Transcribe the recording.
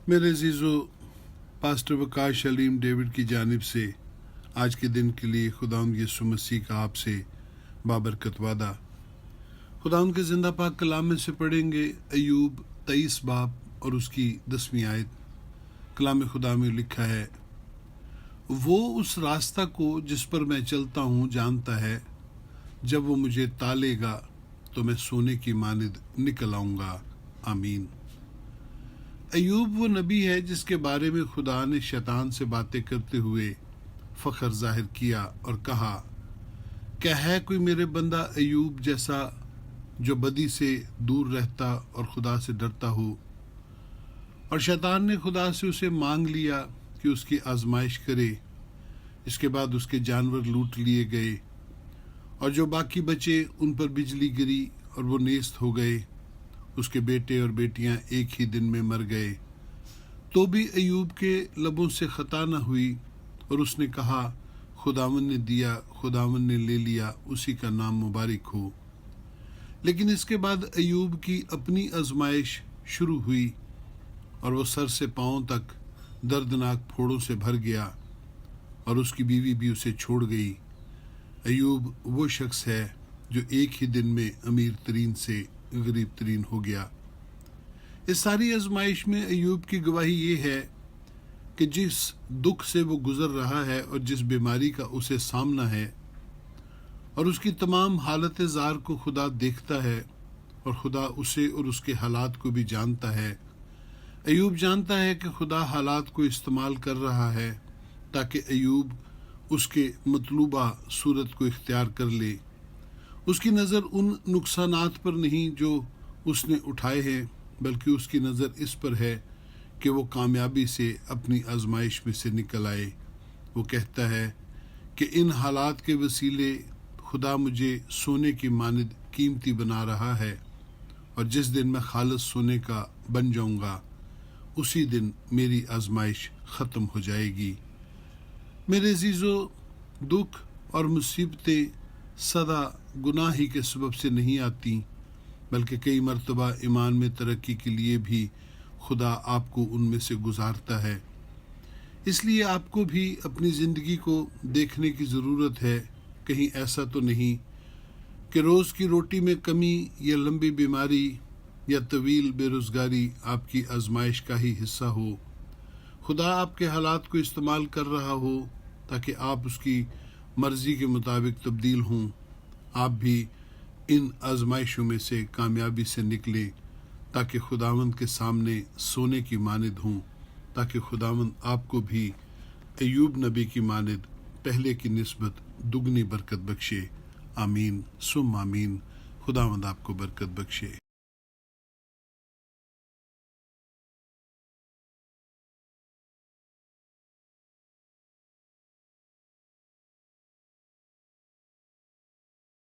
मेरे अजीज़ो, pastor Waqas Aleem David की जानिब से आज के दिन के लिए खुदावंद यीशु मसीह का आपसे बाबरकत वादा। खुदावंद के जिंदा पाक कलाम में से पढ़ेंगे अय्यूब 23 बाब और उसकी 10वीं आयत। कलाम खुदा में लिखा है, वो उस रास्ता को जिस पर मैं चलता हूँ जानता है, जब वो मुझे तालेगा तो मैं सोने की मानिद निकल आऊँगा। आमीन। अय्यूब वो नबी है जिसके बारे में खुदा ने शैतान से बातें करते हुए फ़ख्र जाहिर किया और कहा, क्या है कोई मेरे बंदा अय्यूब जैसा जो बदी से दूर रहता और खुदा से डरता हो। और शैतान ने खुदा से उसे मांग लिया कि उसकी आजमाइश करे। इसके बाद उसके जानवर लूट लिए गए और जो बाकी बचे उन पर बिजली गिरी और वो नेस्त हो गए। उसके बेटे और बेटियां एक ही दिन में मर गए। तो भी अय्यूब के लबों से खता न हुई और उसने कहा, खुदावन ने दिया, खुदावन ने ले लिया, उसी का नाम मुबारक हो। लेकिन इसके बाद अय्यूब की अपनी आजमाइश शुरू हुई और वो सर से पांव तक दर्दनाक फोड़ों से भर गया और उसकी बीवी भी उसे छोड़ गई। अय्यूब वो शख्स है जो एक ही दिन में अमीर तरीन से गरीब तरीन हो गया। इस सारी आजमाइश में अय्यूब की गवाही ये है कि जिस दुख से वो गुजर रहा है और जिस बीमारी का उसे सामना है और उसकी तमाम हालत ज़ार को खुदा देखता है और खुदा उसे और उसके हालात को भी जानता है। अय्यूब जानता है कि खुदा हालात को इस्तेमाल कर रहा है ताकि अय्यूब उसके मतलूबा सूरत को इख्तियार कर ले। उसकी नज़र उन नुकसानात पर नहीं जो उसने उठाए हैं, बल्कि उसकी नज़र इस पर है कि वो कामयाबी से अपनी आजमाइश में से निकल आए। वो कहता है कि इन हालात के वसीले खुदा मुझे सोने की मानिद कीमती बना रहा है और जिस दिन मैं खालिस सोने का बन जाऊंगा उसी दिन मेरी आजमाइश ख़त्म हो जाएगी। मेरे अजीज़ो, दुख और मुसीबतें सदा गुनाह ही के सबब से नहीं आती, बल्कि कई मर्तबा ईमान में तरक्की के लिए भी खुदा आपको उनमें से गुजारता है। इसलिए आपको भी अपनी ज़िंदगी को देखने की ज़रूरत है। कहीं ऐसा तो नहीं कि रोज़ की रोटी में कमी या लंबी बीमारी या तवील बेरोज़गारी आपकी आजमाइश का ही हिस्सा हो। खुदा आपके हालात को इस्तेमाल कर रहा हो ताकि आप उसकी मर्ज़ी के मुताबिक तब्दील हों। आप भी इन आजमाइशों में से कामयाबी से निकलें ताकि खुदावंद के सामने सोने की मानिद हों, ताकि खुदावंद आपको भी अय्यूब नबी की मानिद पहले की निस्बत दुगनी बरकत बख्शे। आमीन सुम आमीन। खुदावंद आपको बरकत बख्शे।